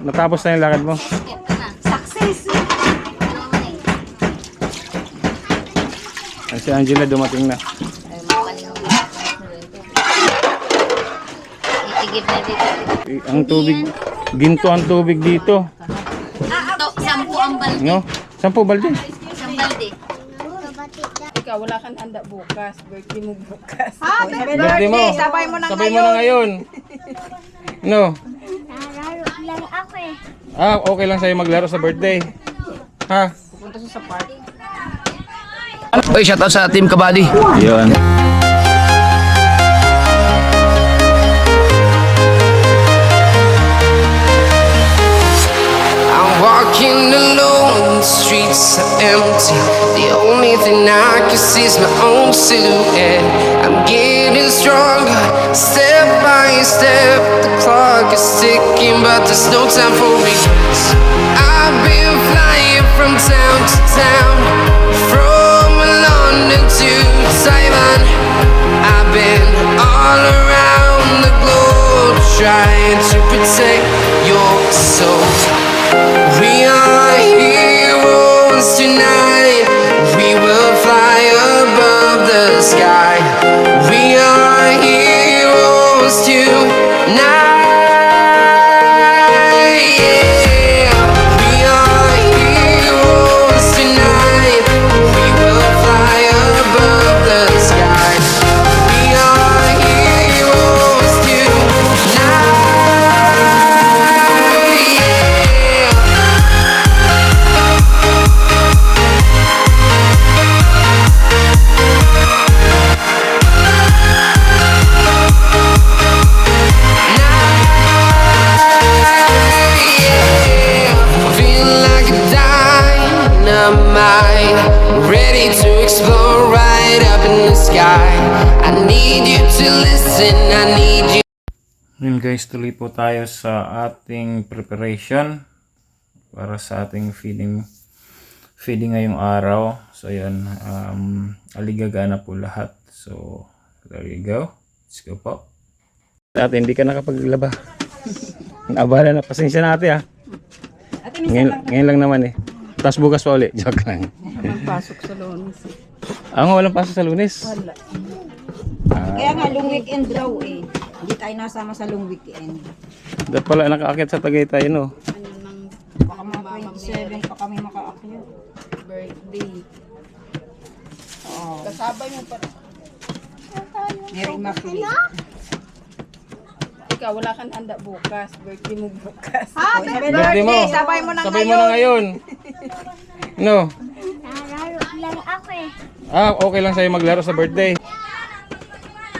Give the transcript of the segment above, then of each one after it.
Natapos na yung lakad mo. Ito na. Success! Ano naman eh. Si Angela dumating na. Ay, mapaling mo. Itigib na dito. Ang tubig, ginto ang tubig dito. Ito, 10 ang balde. No? 10 balde. Isang balde. Ikaw, wala kang handa bukas. Birthday mo bukas. Ha? Birthday mo. Sabay mo na Sabay mo na ngayon. No? Nararo lang ako eh. Ah, okay lang sa'yo maglaro sa birthday. Ha? Pupunta siya sa park. Oy, shoutout sa Team Kabali. Yun. I'm walking alone, the streets are empty. The only thing I can see is my own silhouette. I'm getting stronger, step by step. The clock is ticking, but there's no time for regrets. I've been flying from town to town, from London to Taiwan. I've been all around the globe, trying to protect your soul. We are heroes tonight. We will fly above the sky. We are heroes tonight. Yeah. We are heroes tonight. We will fly above the sky. We are heroes tonight. Yeah. Feel like a dynamite, ready to explode right up in the sky. I need you to listen, I need you. Yun guys, tuloy po tayo sa ating preparation para sa ating feeding ngayong araw. So yun, aligaga na po lahat. So there you go. Let's go po. Ate, hindi ka nakapaglaba. Naabala na, pasensya na ate ha. Ngayon lang naman eh. Tapos bukas pa uli. Joke lang. Pasok sa Lunes. Walang pasok sa Lunes. Wala. Kaya nga, long weekend daw eh. Hindi tayo nasama sa long weekend. Dapat pala nakaakit sa Tagaytay no. Baka mga 27 pa kami makaakyat. Birthday. Oo. Kasabay mo pa. Merry Immaculate. Ikaw, wala kang handa bukas. Birthday mo bukas. Ha? Birthday mo. Sabay mo na Sabay mo ngayon. na ngayon. No? Nararo lang ako eh. Ah, okay lang sa'yo maglaro sa birthday.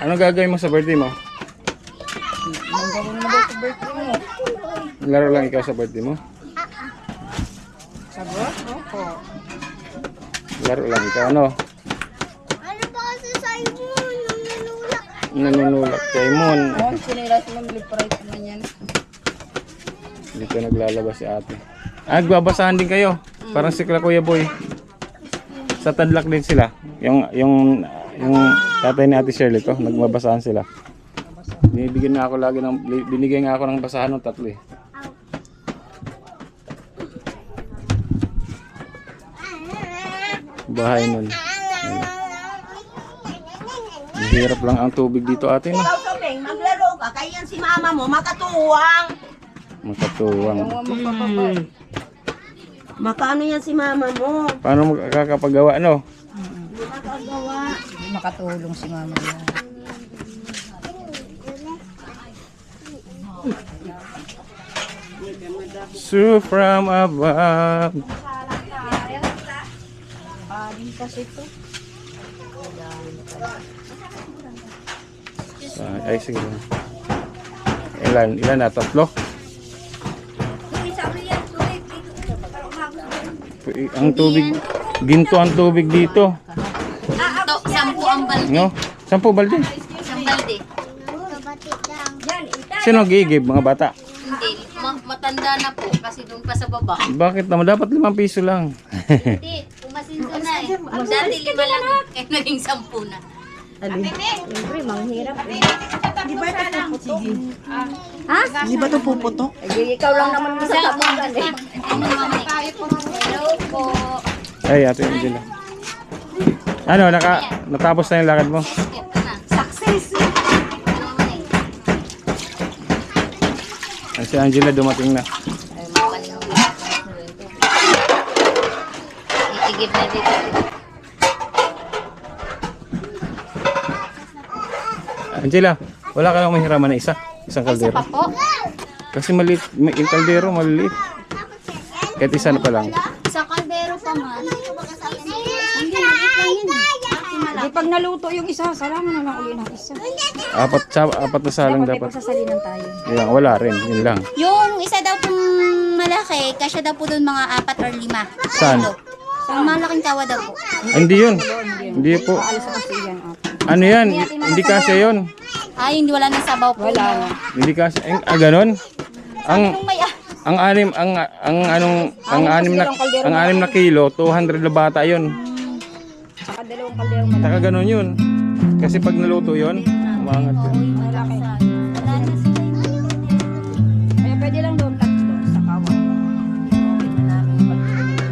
Anong gagawin mo sa birthday mo? Ang gawin mo ba sa birthday mo? Laro lang ikaw sa birthday mo? Sagot? Opo. Laro lang ikaw, ano? Ano ba kasi sa'yo mo nung nanulak? Nanunulak kay Mon. Oh, sinilas mo, milipray naman yan. Dito naglalabas si ate. Nagbabasahan din kayo. Parang si Kuya Boy. Sa Tadlak din sila. Yung tatay ni Ate Shirley to, nagbabasahan sila. Binibigyan nga ako lagi binigyan nga ako ng basahan ng 3 eh. Bahay nun. Hirap lang ang tubig dito ate no. Ikaw, Sobeng, maglaro ka. Kaya yan si mama mo, makatuwang. Makatuwang. Yung magpapabay. Makaano yan si mama mo? Paano makakapagawa no? Hindi makatulong si mama niya. So from above. Ay sige. Ilan na? 3? Ang tubig, ginto ang tubig dito. Ito, 10 ang balde. No? 10 balde. Isang balde. Batik lang. Sino gigib mga bata? Hindi, matanda na po kasi doon pa sa baba. Bakit naman dapat 5 piso lang? Hindi, umasinso na eh. Dati 5 lang, kaya naging 10 na. Siyempre, manghirap. Di ba ito puputok? Ha? Di ba ito puputok? Ikaw lang naman masasabugan eh. Hello po. Ay, Ate Angela. Ano, natapos na yung lakad mo? Ito na. Success! Ano naman eh. Ay, si Angela dumating na. Ay, mapaling ako. Itigib na dito. Angela, wala ka lang mahiraman na isang kaldero. Pa po. Kasi maliit, yung kaldero maliit. Kahit isa na pa lang. Sa kaldero pa man. Hindi, maliit lang yun. Di pag naluto yung isa, salamat na lang uli ng isa. Apat na salang Dapat may dapat. pagsasalinan tayo. Yan, wala rin, yun lang. Yung isa daw pong malaki, kasya daw po doon mga 4 or 5. Saan? Ang malaking kawa daw po. Ay, hindi yun. Hindi po. Alas sa kasi yan. Ano yan? Hindi kasi yun. Ay, hindi wala nang sabaw po. Wala na. Hindi kasi, ganon? Ang, Yung may ang anim na kilo, 200 na bata yun. Saka dalawang kalderong malaki. Saka ganon yun. Kasi pag naluto yun, umangat yun. Malaki. Kaya pwede lang doon tatlo sa kawa.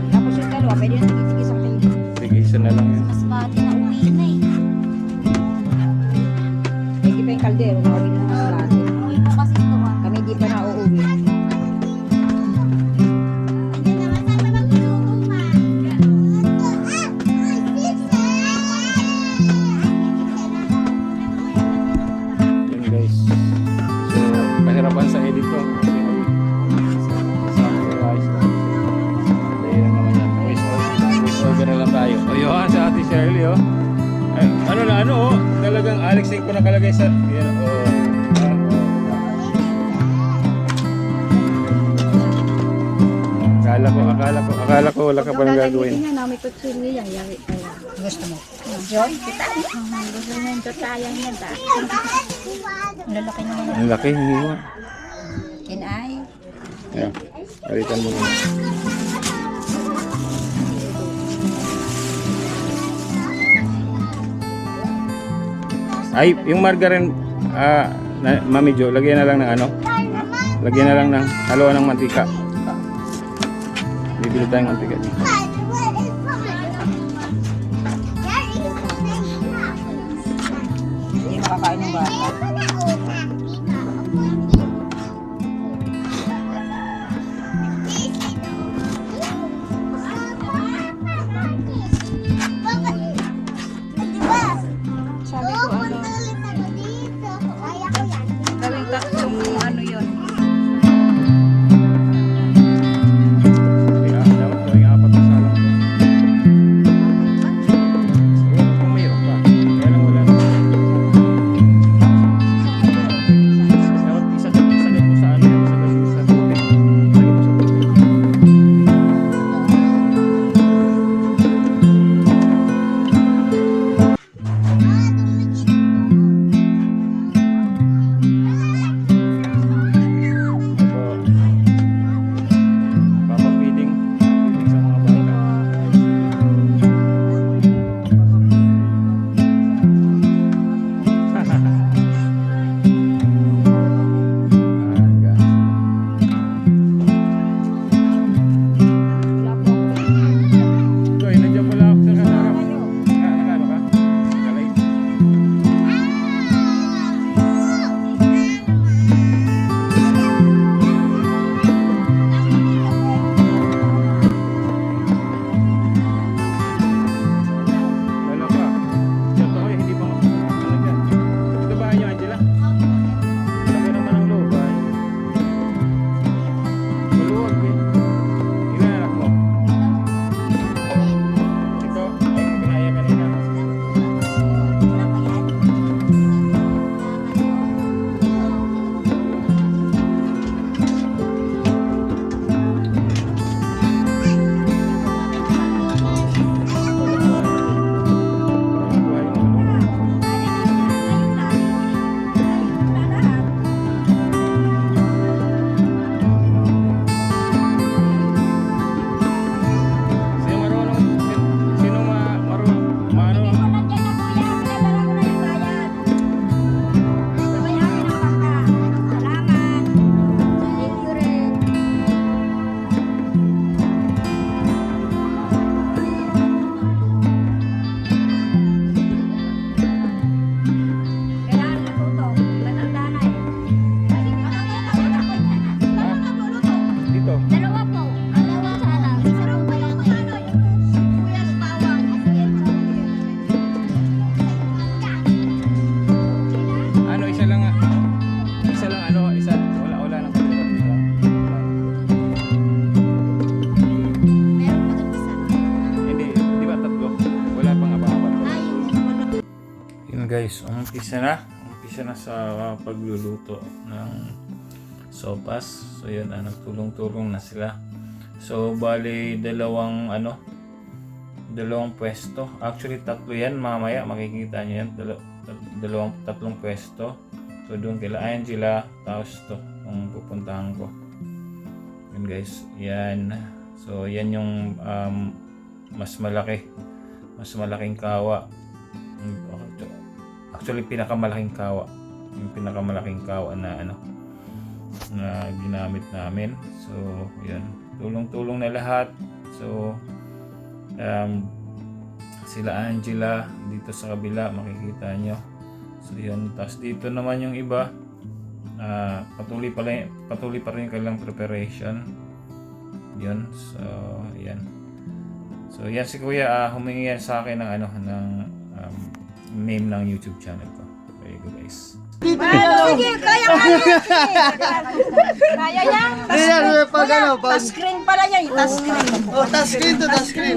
Tapos yung dalawa, pwede na tigis-tigis ang kayo. Sige, isa na lang yun. mas bati na uwi na eh. Hindi pa yung kaldero, gawin na mas lahat. Uwi po kasi ito ah. Kami di pa na uuwi. Yun guys. So, kahirapan sa edit ko. Voice over na lang tayo. O yun, sa Ate Shirley oh. Ay, ano oh. Talagang Alex Inc. ko nakalagay sa... Yan oh. Akala ko wala ka pa nang gagawin. Tingnan na, may kutsilyo yan. Yari kaya. Gusto mo? John, kita. Gusto mo yung tutayang yan ta. Lalaki naman. Ang laki, hindi mo. Inay. Ayan, palitan mo muna. Ay, yung margarine, Mami Jo, lagyan na lang ng ano? Lagyan na lang ng haluan ng mantika. Bibili tayong mantika dito. Hindi makakain ng bata. Sabi ko ano, gawing tatlong ano yun. Kaya dapat gawing 4 na salang. Siguro kung mayroon pa. Kaya lang wala na. guys, umpisa na sa pagluluto ng sopas. So yun, nagtulong-tulong na sila. So bali dalawang pwesto. Actually tatlo yan, mamaya makikita nyo yan. Tatlong pwesto. So doon kila Angela, tapos to kung pupuntahan ko. Yun guys, yan. So yan yung mas malaking kawa. Actually pinakamalaking kawa. Yung pinakamalaking kawa na na ginamit namin. So yun, tulong-tulong na lahat. So sila Angela dito sa kabila, makikita nyo. So yun, tapos dito naman yung iba, patuloy pa rin kailang preparation. Yun, so yan. So yan si Kuya, humingi yan sa akin ng name ng YouTube channel ko. Okay guys. Sige, kaya yan. Touchscreen pala yan.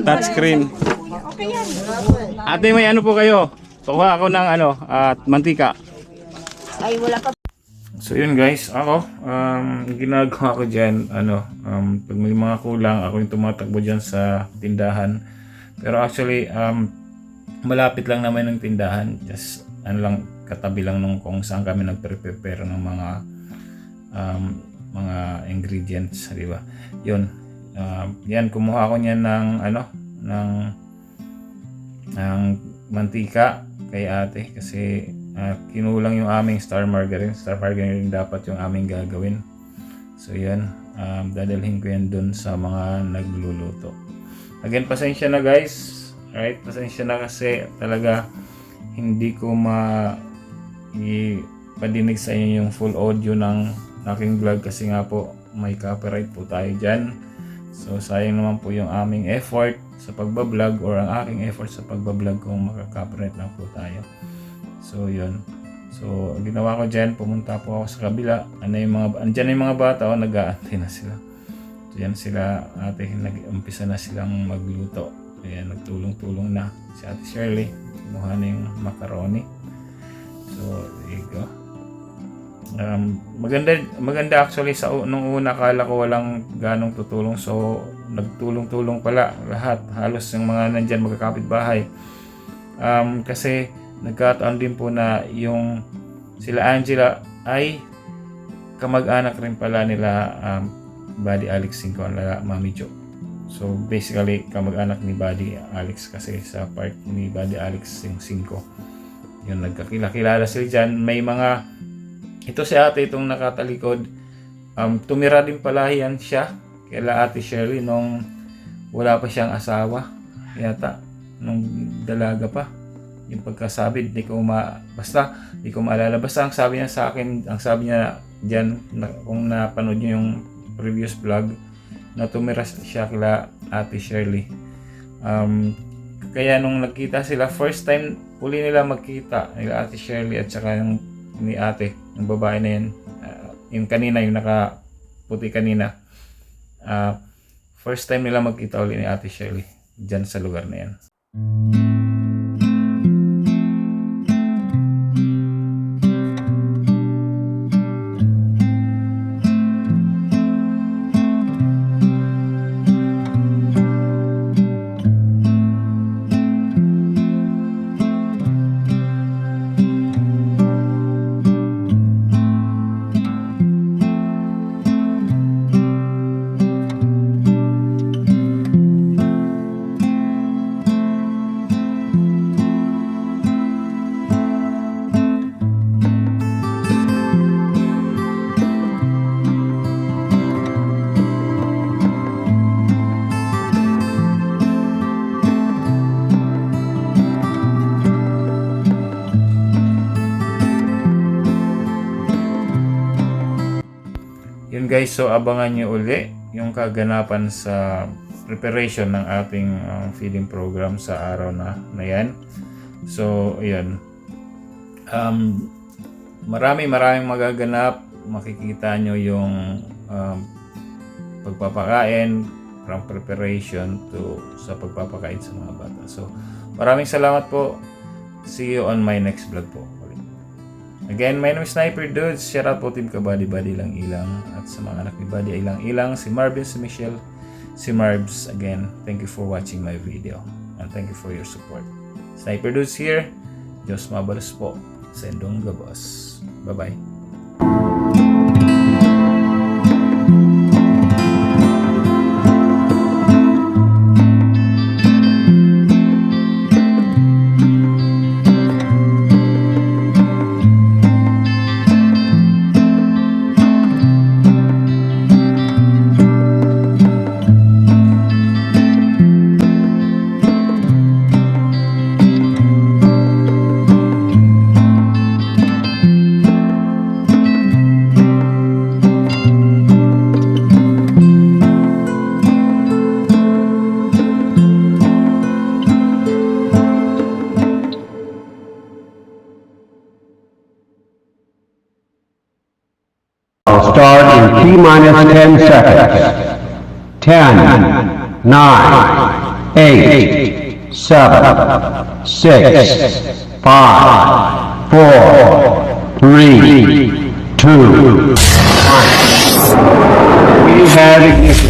Touchscreen. Okay yan. Ate, may ano po kayo? Kuha ako ng mantika. Ay, wala pa. So yun guys, ako ginagawa ko diyan pag may mga kulang, ako yung tumatakbo diyan sa tindahan. Pero actually malapit lang naman ng tindahan, just katabi lang nung kung saan kami nagprepare ng mga ingredients, di ba? Yun. Yan, kumuha ko niyan ng mantika kay ate kasi kinulang yung aming star margarine dapat yung aming gagawin. So yan, dadalhin ko yan dun sa mga nagluluto. Again, pasensya na guys. Alright, pasensya na kasi talaga hindi ko padinig sa inyo yung full audio ng aking vlog kasi nga po may copyright po tayo dyan. So sayang naman po yung aming effort sa pagbablog or ang aking effort sa pagbablog kung makaka-copyright lang po tayo. So yun. So ginawa ko dyan, pumunta po ako sa kabila. Andyan yung mga bata, nag-aantay na sila. So yan sila ate, nag-umpisa na silang magluto. Ayan, nagtulong-tulong na si Ate Shirley. Kinuha na yung macaroni. So there you go. Maganda actually nung una akala ko walang ganong tutulong, so nagtulong-tulong pala lahat, halos yung mga nandyan magkakapitbahay. Kasi nagkataon din po na yung sila Angela ay kamag-anak rin pala nila Buddy Alex Cinco ang Mami Jo. So basically kamag-anak ni Buddy Alex kasi sa part ni Buddy Alex Cinco. Yun, nagkakilala sila dyan. May mga ito si ate itong nakatalikod, tumira din pala yan siya kaila Ate Shirley nung wala pa siyang asawa yata, nung dalaga pa. Yung pagkasabit, di ko maalala. Basta ang sabi niya sa akin, ang sabi niya dyan, kung napanood niyo yung previous vlog, na tumira siya kila Ate Shirley. Kaya nung nagkita sila, first time uli nila magkita, nila Ate Shirley at saka yung ni ate, yung babae na yan, yung kanina, yung nakaputi kanina, first time nila magkita uli ni Ate Shirley dyan sa lugar na yan. Yun guys, so abangan nyo uli yung kaganapan sa preparation ng ating feeding program sa araw na yan. So ayun, maraming magaganap. Makikita nyo yung pagpapakain from preparation to sa pagpapakain sa mga bata. So maraming salamat po See you on my next vlog po. Again, my name is Sniper Dudes. Shout out po Team Kabady Bady Ilang Ilang. At sa mga anak ni Bady Ilang Ilang, si Marvin, si Michelle, si Marbs. Again, thank you for watching my video. And thank you for your support. Sniper Dudes here. Diyos mabalos po. Sendong gabos. Bye-bye. Start in T-minus 10 seconds. 10, 9, 8, 7, 6, 5, 4, 3, 2, 1. We have ignition.